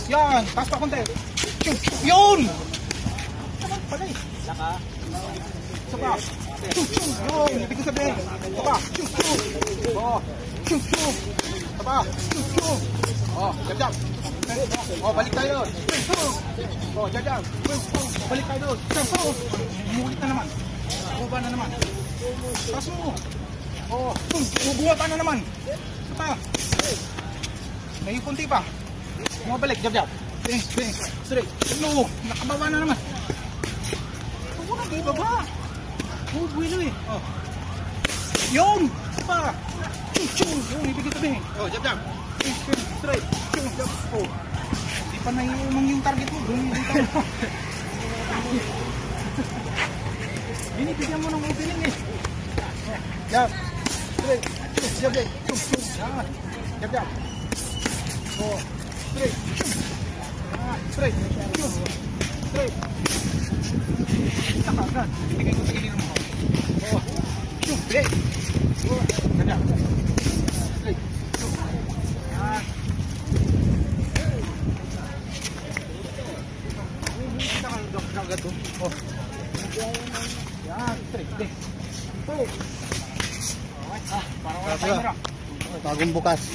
Yan, taas pa konti. Yun! Naman pala eh. Laka. Isa pa. Yun, ibig ko sabihin. Isa pa. Oh. Isa pa. Oh, jab. Oh, balik tayo doon. Oh, jab. Balik tayo doon. Umulit na naman. Buba na naman. Taas mo. Oh, bubuha pa na naman. Isa pa. May kunti pa. Bumabalik, jab. Swing. Straight. No, nakababa na naman. Huwag na ibaba. Oh, buwilo eh. Oh. Yun! Pa! Yung ibigay sabihin. Oh, jab. Straight. Jab. Oh. Hindi pa naiumang yung target mo. Dito. Binibigyan mo ng opening eh. Jab. Straight. Jab. Jab. Oh. Straight. Straight. Nakagad. Ibigay ko sa giliran mo. Oh. Straight. Oh. Jab. Straight. Nakagad to. Oh. Yan. Straight. Oh. Parang wala tayo. Bagong bukas.